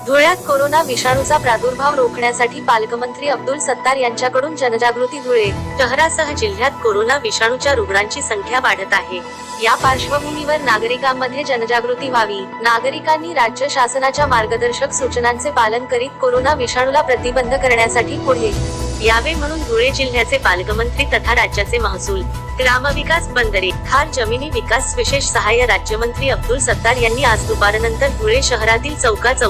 धुळ्यात corona विषाणूचा प्रादुर्भाव रोखण्यासाठी पालकमंत्री अब्दुल सत्तार यांच्याकडून जनजागृती. धुळे शहरासह जिल्ह्यात कोरोना विषाणूच्या रुग्णांची संख्या वाढत आहे. या पार्श्वभूमीवर नागरिकांमध्ये जनजागृती व्हावी, नागरिकांनी राज्य शासनाच्या मार्गदर्शक सूचनांचे पालन करीत कोरोना विषाणूला प्रतिबंध करण्यासाठी पुढे यावे म्हणून धुळे जिल्ह्याचे पालकमंत्री तथा राज्याचे महसूल, ग्रामविकास, बंदरे, खार जमिनी विकास विशेष सहाय्य राज्यमंत्री अब्दुल सत्तार यांनी आज दुपारनंतर धुळे शहरातील चौकात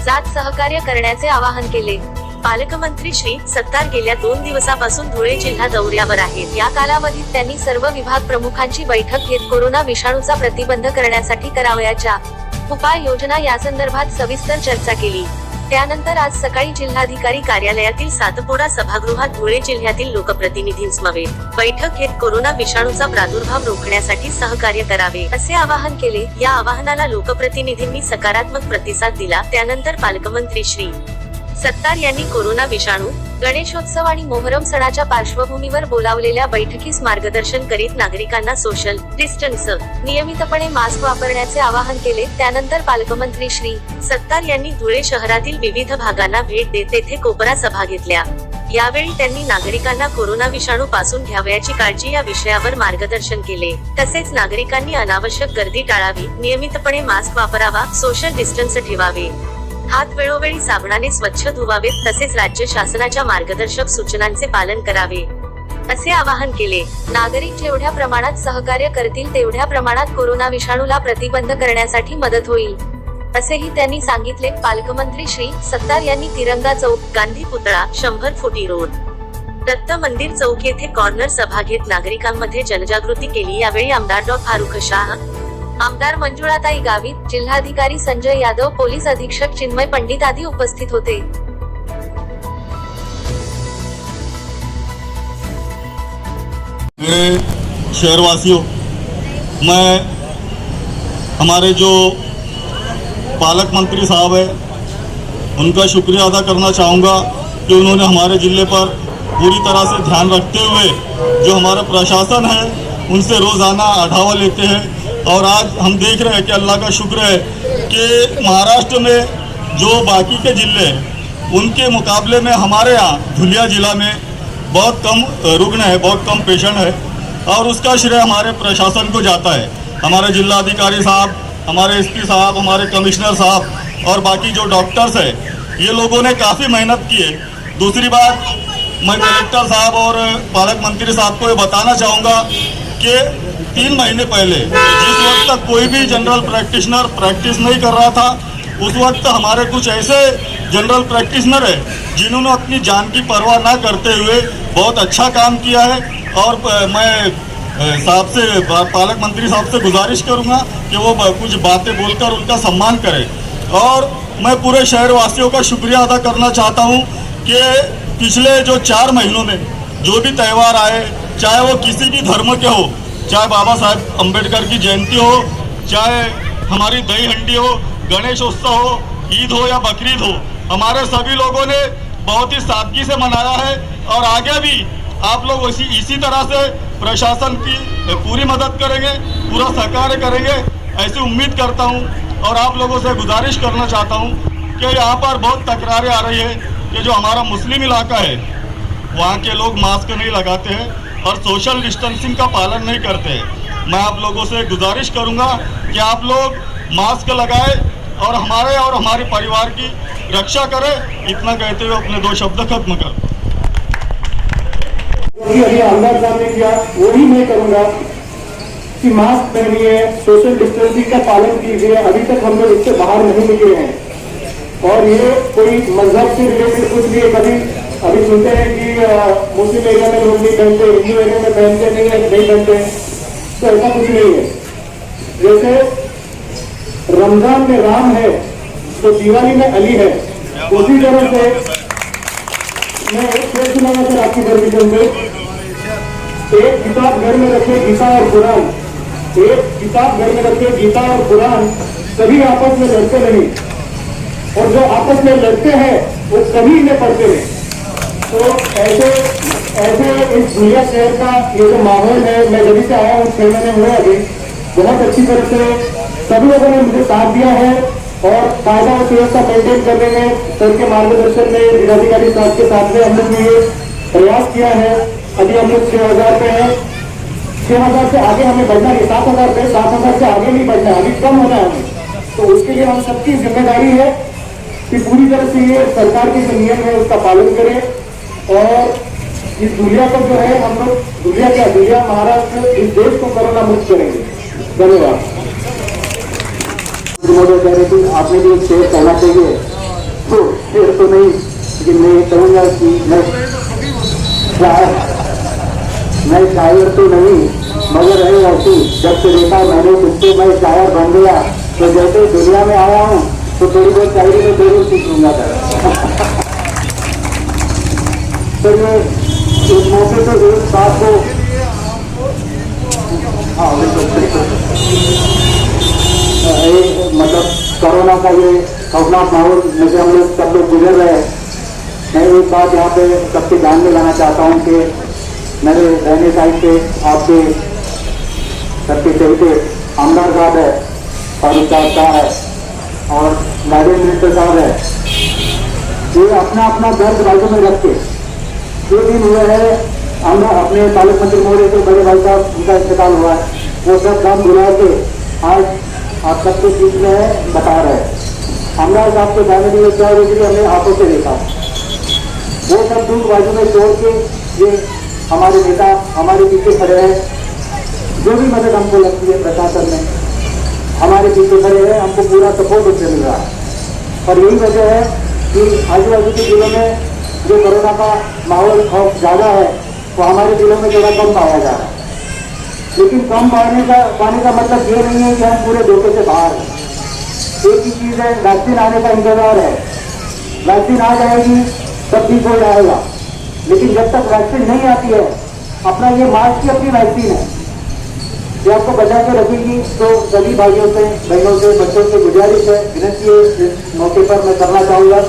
जात सहकार्य करण्याचे आवाहन केले. पालकमंत्री श्री सत्तार गेल्या 2 दिवसापासून धुळे जिल्हा दौऱ्यावर आहेत. या कालावधीत त्यांनी सर्व विभाग प्रमुखांची बैठक घेत कोरोना विषाणूचा प्रतिबंध करण्यासाठी करावयाच्या उपाययोजना यासंदर्भात सविस्तर चर्चा केली. त्यानंतर आज सकाळी जिल्हाधिकारी कार्यालयातील सातपुडा सभागृहात धुळे जिल्ह्यातील लोकप्रतिनिधींसमवेत बैठक घेत कोरोना विषाणूचा प्रादुर्भाव रोखण्यासाठी सहकार्य करावे असे आवाहन केले. या आवाहनाला लोकप्रतिनिधींनी सकारात्मक प्रतिसाद दिला. त्यानंतर पालकमंत्री श्री सत्तार यांनी कोरोना विषाणू, गणेशोत्सव आणि मोहरम सणाच्या पार्श्वभूमीवर बोलावलेल्या बैठकीस मार्गदर्शन करीत नागरिकांना सोशल डिस्टन्स, नियमितपणे मास्क वापरण्याचे आवाहन केले. त्यानंतर पालकमंत्री श्री सत्तार यांनी धुळे शहरातील विविध भागांना भेट देत तेथे कोपरा सभा घेतल्या. यावेळी त्यांनी नागरिकांना कोरोना विषाणू पासून घ्यावयाची काळजी या विषयावर मार्गदर्शन केले. तसेच नागरिकांनी अनावश्यक गर्दी टाळावी, नियमितपणे मास्क वापरावा, सोशल डिस्टन्स ठेवावे, हात वेळोवेळी साबणाने स्वच्छ धुवावेत, तसेच राज्य शासनाच्या मार्गदर्शक सूचनांचे पालन करावे असे आवाहन केले. नागरिक जेवढ्या प्रमाणात सहकार्य करतील तेवढ्या प्रमाणात कोरोना विषाणूला प्रतिबंध करण्यासाठी मदत होईल असेही त्यांनी सांगितले. पालकमंत्री श्री सत्तार यांनी तिरंगा चौक, गांधी पुतळा, 100 फुटी रोड, दत्त मंदिर चौक येथे कॉर्नर सभा घेत नागरिकांमध्ये जनजागृती केली. यावेळी आमदार डॉ. फारुख शाह, आमदार मंजुळाताई गावित, जिल्हाधिकारी संजय यादव, पोलीस अधीक्षक चिन्मय पंडित आदी उपस्थित होते. मेरे शहरवासियों, मैं हमारे जो पालक मंत्री साहब है उनका शुक्रिया अदा करना चाहूँगा कि उन्होंने हमारे ज़िले पर पूरी तरह से ध्यान रखते हुए जो हमारा प्रशासन है उनसे रोज़ाना आढावा लेते हैं। और आज हम देख रहे हैं कि अल्लाह का शुक्र है कि महाराष्ट्र में जो बाकी के ज़िले हैं उनके मुकाबले में हमारे यहाँ धुलिया ज़िला में बहुत कम रुग्ण है, बहुत कम पेशेंट है और उसका श्रेय हमारे प्रशासन को जाता है। हमारे जिलाधिकारी साहब, हमारे एसपी साहब, हमारे कमिश्नर साहब और बाकी जो डॉक्टर्स है, ये लोगों ने काफ़ी मेहनत की है। दूसरी बात, मैं कलेक्टर साहब और पालक मंत्री साहब को ये बताना चाहूँगा कि 3 महीने पहले जिस वक्त तक कोई भी जनरल प्रैक्टिशनर प्रैक्टिस नहीं कर रहा था, उस वक्त हमारे कुछ ऐसे जनरल प्रैक्टिशनर है जिन्होंने अपनी जान की परवाह ना करते हुए बहुत अच्छा काम किया है। और मैं साहब से, पालक मंत्री साहब से गुजारिश करूंगा कि वो कुछ बातें बोलकर उनका सम्मान करें। और मैं पूरे शहरवासियों का शुक्रिया अदा करना चाहता हूं कि पिछले जो 4 महीनों में जो भी त्यौहार आए, चाहे वो किसी भी धर्म के हो, चाहे बाबा साहब अम्बेडकर की जयंती हो, चाहे हमारी दही हंडी हो, गणेशोत्सव हो, ईद हो या बकरीद हो, हमारे सभी लोगों ने बहुत ही सादगी से मनाया है। और आगे भी आप लोग इसी तरह से प्रशासन की पूरी मदद करेंगे, पूरा सहकार्य करेंगे, ऐसी उम्मीद करता हूं। और आप लोगों से गुजारिश करना चाहता हूं कि यहाँ पर बहुत तकरारें आ रही है कि जो हमारा मुस्लिम इलाका है वहाँ के लोग मास्क नहीं लगाते हैं और सोशल डिस्टेंसिंग का पालन नहीं करते हैं। मैं आप लोगों से गुजारिश करूंगा कि आप लोग मास्क लगाएं और हमारे और हमारे परिवार की रक्षा करें। इतना कहते हुए अपने 2 शब्द खत्म कर। अभी आमदार साहब ने किया वही मैं करूंगा कि मास्क पहनिए, सोशल डिस्टेंसिंग का पालन कीजिए। अभी तक हम लोग इससे बाहर नहीं निकले हैं और ये कोई मजहब से रिलेटेड कुछ भी है। कभी अभी सुनते हैं कि मुस्लिम एरिया में लोग नहीं पहनते, हिंदू एरिया में पहनते नहीं पहनते, तो ऐसा कुछ नहीं है। जैसे रमजान में राम है तो दिवाली में अली है, उसी तरह से मैं एक शेर सुनाऊंगा सर आपकी परमिशन से। एक किताब घर में रखे गीता और कुरान, एक किताब घर में रखे गीता और कुरान, सभी आपस में लड़ते नहीं और जो आपस में लड़ते हैं वो सभी इन्हें पढ़ते हैं। तो ऐसे इस धुलिया शहर का ये जो माहौल है, मैं जब से आया हूँ 6 महीने हुए अभी, बहुत अच्छी तरह से सभी लोगों ने मुझे साथ दिया है और कायदा और सुव्यवस्था मेंटेन करने में सर के मार्गदर्शन में जिलाधिकारी साहब के साथ में हम लोग ने ये प्रयास किया है। अभी हम लोग 6,000 पे हैं। 6,000 से आगे हमें बढ़ना नहीं, 7,000 पे, 7,000 से आगे नहीं बढ़ना, अभी कम होना है हमें। तो उसके लिए हम सबकी जिम्मेदारी है कि पूरी तरह से ये सरकार के जो नियम है उसका पालन करें और इस दुनिया को जो है हम लोग दुनिया महाराष्ट्र इस देश को कोरोना मुक्त करेंगे। धन्यवाद। कह रहे थे आपने भी एक शेर कहना चाहिए, तो शेर तो नहीं, लेकिन मैं कहूँगा कि मैं शायर तो नहीं मगर है ऐसी, जब से देखा मैंने तुझसे मैं शायर बन गया, तो जैसे दुनिया में आया हूँ तो थोड़ी बहुत शायरी में जरूर सीख लूंगा था। तो ये इस मौके पर एक बात को मतलब कोरोना का ये खौफनाक माहौल में से हम लोग सब लोग गुजर रहे हैं। मैं एक बात यहाँ पे सबके ध्यान में लाना चाहता हूँ कि मेरे रहने साइड से आपके सबके चलते आमदार साहब है, फारूक साहब है और गार्डियन मिनिस्टर साहब है, ये अपना अपना दर्द बाजू में रख के 2 दिन हुए हैं हम अपने पालक मंत्री महोदय के बड़े भाई साहब उनका इंतकाल हुआ है, वो सब काम बुला के आज आप सबके बीच में बता रहे हैं। आमदार साहब के जाने के लिए क्या होगी हमने आंखों से देखा, वो सब दुख बाजू में छोड़ के ये हमारे नेता हमारे पीछे खड़े हैं। जो भी मदद हमको लगती है प्रशासन में हमारे पीछे खड़े हैं, हमको पूरा सपोर्ट उससे मिल रहा है। और यही वजह है कि आजू बाजू के जिलों में जो कोरोना का माहौल खौफ ज़्यादा है वो हमारे जिलों में थोड़ा कम पाया जा रहा है। लेकिन कम पाने का मतलब ये नहीं है कि हम पूरे धोखे से बाहर हैं। एक ही चीज़ है, वैक्सीन आने का इंतजार है। वैक्सीन आ जाएगी सब ठीक हो जाएगा, लेकिन जब तक वैक्सीन नहीं आती है अपना ये मास्क की अपनी वैक्सीन है जो आपको बचा के रखेगी। तो सभी भाइयों से बहनों से बच्चों से गुजारिश है, विनती है इस मौके पर मैं करना चाहूँगा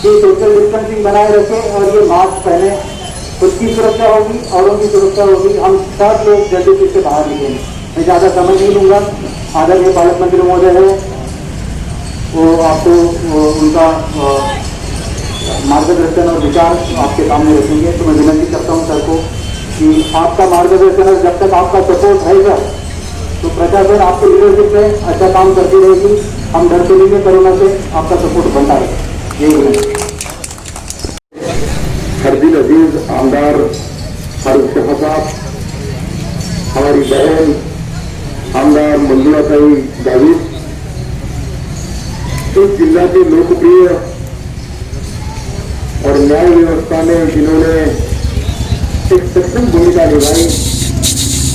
कि सोशल डिस्टेंसिंग बनाए रखें और ये मास्क पहने। खुद की सुरक्षा होगी, औरों की सुरक्षा होगी, हम सब लोग जल्दी से बाहर निकलेंगे। मैं ज़्यादा समय नहीं लूँगा। आदरणीय पालक मंत्री महोदय है वो आपको उनका मार्गदर्शन और विचार आपके सामने रखेंगे। तो मैं विनती करता हूँ सर को कि आपका मार्गदर्शन और जब तक आपका सपोर्ट रहेगा तो प्रशासन आपके लीडरशिप में अच्छा काम करती रहेगी। हम डरते नहीं है कोरोना से, आपका सपोर्ट बनता रहेगा। यही विनती। हरदिल अजीज आमदार फारूक शाह साहब, हमारी बहन आमदार मंजुलाताई गावित, इस जिला के लोकप्रिय और न्याय व्यवस्था में जिन्होंने एक सक्षम भूमिका निभाई,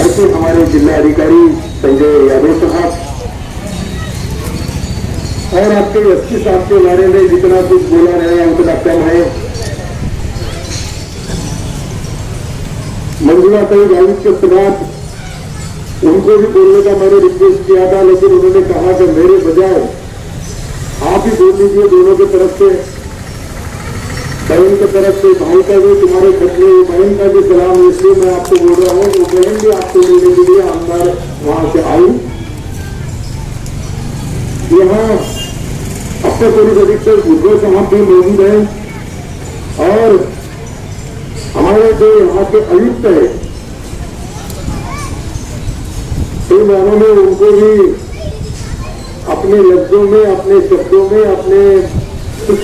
ऐसे हमारे जिला अधिकारी संजय यादव साहब और आपके एसपी साहब के बारे में जितना कुछ बोला रहे हैं उतना कम है। मंजुलाताई गावित के खिलाफ उनको भी बोलने का मैंने रिक्वेस्ट किया था, लेकिन उन्होंने कहा कि मेरे बजाय आप ही बोल दीजिए दोनों की तरफ से, बहन की तरफ से भाई का भी तुम्हारे खतरे, बहन का भी सलाम। इसलिए मैं आपको बोल रहा हूँ वो बहन भी आपको मिलने के लिए आमदार वहां से आई। यहाँ अपने पुलिस अधीक्षक उद्योग साहब भी मौजूद है और हमारे जो यहाँ के आयुक्त है इन मानों में उनको भी अपने लफ्जों में, अपने शब्दों में, अपने कुछ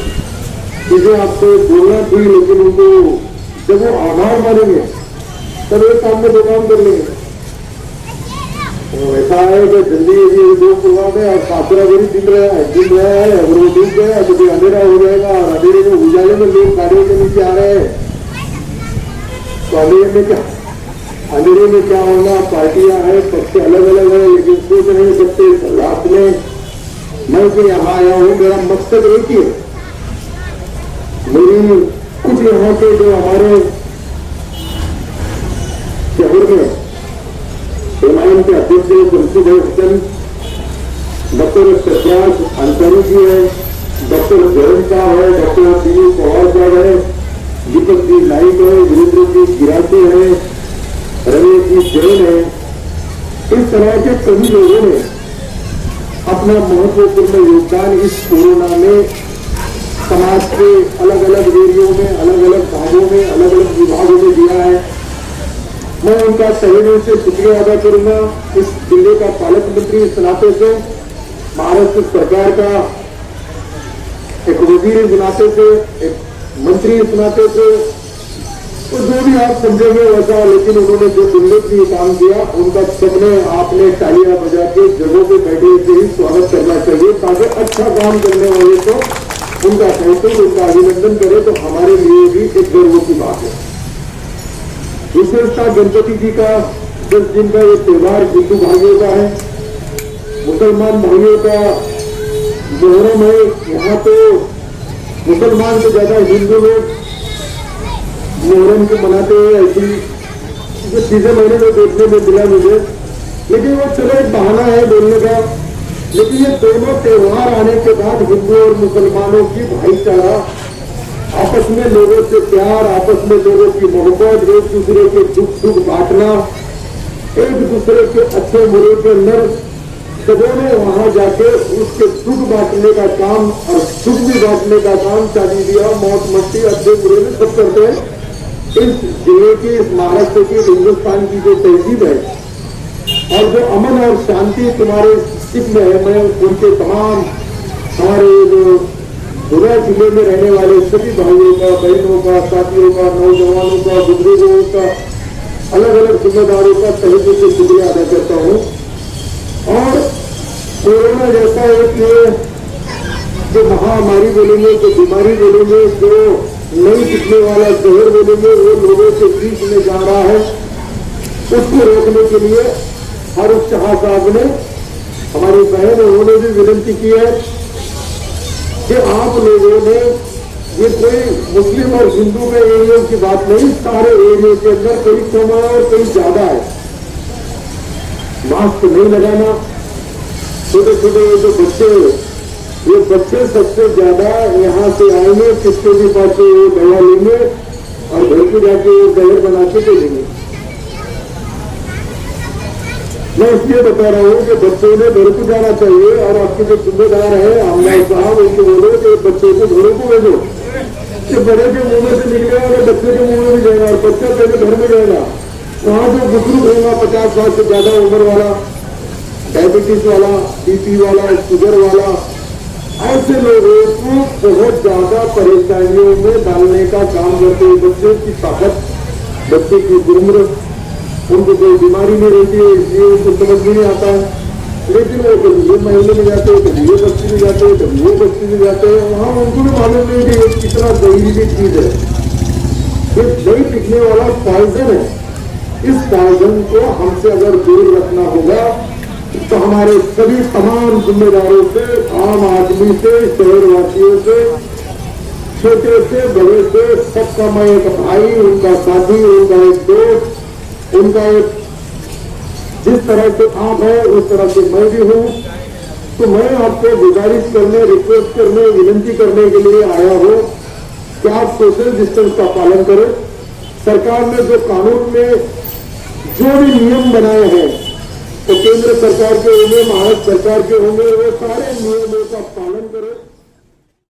चीजें आपको बोलना थी, लेकिन उनको जब वो आभार मानेंगे तब एक काम में 2 काम कर लेंगे। तो ऐसा है कि जल्दी ये 2 प्रोग्राम है और काफरा भी दिन रहा है, अगर वो डूब गया तो फिर अंधेरा हो जाएगा और अंधेरे में उजाले में लोग गाड़ियों के नीचे आ रहे हैं। तो अंधेरे में क्या होना, पार्टियां हैं, पक्ष अलग अलग है, लेकिन सोच नहीं सकते। रात में मैं भी यहाँ आया हूँ, मेरा मकसद एक ही है। मेरी कुछ यहाँ के जो हमारे शहर में एमआईएम के अध्यक्ष मुंशी हसन, डॉक्टर सत्याश अंसारी जी है, डॉक्टर जयंत साहब है, डॉक्टर दिलीप पवार साहब है, दीपक जी नाइक है, वीरेंद्र जी गिराते हैं, रमेश जी जैन है। इस तरह के सभी लोगों ने अपना महत्वपूर्ण योगदान इस कोरोना में समाज के अलग अलग एरियो में, अलग अलग भागों में, अलग अलग विभागों में दिया है। मैं उनका तहे दिल से शुक्रिया अदा करूंगा। इस जिले का पालक मंत्री इस नाते से, महाराष्ट्र सरकार का एक वजीर इस नाते से, एक मंत्री इस नाते से, तो जो भी आप समझेंगे वैसा, लेकिन उन्होंने जो उल्लेखनीय काम किया उनका सबने आपने तालियां बजा के जगहों पे बैठे से ही स्वागत करना चाहिए, ताकि अच्छा काम करने वाले को उनका सहयोग, उनका अभिनंदन करे तो हमारे लिए भी एक गर्व की बात है। विशेषता गणपति जी का 10 दिन का ये त्योहार हिंदू भाइयों का है, मुसलमान भाइयों का मुहर्रम है। यहाँ तो मुसलमान से ज्यादा हिंदू लोग मुहर्रम को मनाते हैं। ऐसी जो चीजें मैंने तो देखने में मिला मुझे, लेकिन वो चलो एक बहाना है बोलने का। लेकिन ये दोनों त्योहार आने के बाद हिंदू और मुसलमानों की भाईचारा, आपस में लोगों से प्यार, आपस में लोगों की मोहब्बत, एक दूसरे के दुख सुख बांटना, एक दूसरे के अच्छे बुरे के अंदर सबों ने वहां जाके उसके दुख बांटने का काम और सुख भी बांटने का काम, शादी ब्याह, मौत मस्ती, अच्छे बुरे में सब करते हैं। इस जिले की, इस महाराष्ट्र की, हिंदुस्तान की जो तहजीब है और जो अमन और शांति तुम्हारे सिख में है, मैं उनके तमाम हमारे जो गुना जिले में रहने वाले सभी भाइयों का, बहनों का, साथियों का, नौजवानों का, बुजुर्गों का, अलग अलग जिम्मेदारों का तहे दिल से शुक्रिया अदा करता हूँ। और कोरोना जैसा एक जो महामारी बोलेंगे, जो बीमारी बोलेंगे, जो नहीं दिखने वाला जहर बोलेंगे, वो लोगों के बीच में जा रहा है, उसको रोकने के लिए फारूक शाह साहब ने, हमारी बहन, उन्होंने भी विनती की है कि आप लोगों ने, ये कोई मुस्लिम और हिंदू के एरियो की बात नहीं, सारे एरियो के अंदर कहीं कम है और कहीं ज्यादा है, मास्क नहीं लगाना। छोटे छोटे जो बच्चे, ये बच्चे सबसे ज्यादा यहाँ से आएंगे, किसके भी पास से वो दवा लेंगे और घर को जाके वो जहर बना के दे देंगे। मैं इसलिए बता रहा हूँ कि बच्चों ने घर को जाना चाहिए और आपके जो जिम्मेदार है आमदार साहब, उनको बोलो कि बच्चों को घरों को भेजो, कि बड़े के मुंह में से निकलेगा और बच्चे के मुंह में भी जाएगा और बच्चा पहले घर में जाएगा। वहां जो बुजुर्ग होगा 50 साल से ज्यादा उम्र वाला, डायबिटीज वाला, बीपी वाला, शुगर वाला, ऐसे लोगों को बहुत ज्यादा परेशानियों में डालने का काम करते हैं। बच्चे की ताकत, बच्चे की उम्र, उनको कोई बीमारी नहीं रहती है, इसलिए उनको समझ नहीं आता है। लेकिन वो कभी ये महीने में जाते हैं, कभी ये बस्ती में जाते हैं, कभी वो बस्ती में जाते हैं, वहां उनको भी मालूम नहीं कि ये कितना जहरीली चीज है, ये नहीं दिखने वाला पॉइजन है। इस पॉइजन को हमसे अगर दूर रखना होगा तो हमारे सभी तमाम जिम्मेदारों से, आम आदमी से, शहरवासियों से, छोटे से बड़े से, सबका मैं एक भाई, उनका साथी, उनका एक दोस्त, उनका एक, जिस तरह से आप है उस तरह से मैं भी हूं। तो मैं आपको गुजारिश करने, रिक्वेस्ट करने, विनती करने के लिए आया हूं कि आप सोशल डिस्टेंस का पालन करें। सरकार ने जो कानून में जो भी नियम बनाए हैं, तो केंद्र सरकार के होंगे, महाराष्ट्र सरकार के होंगे, वो सारे नियमों का पालन करें।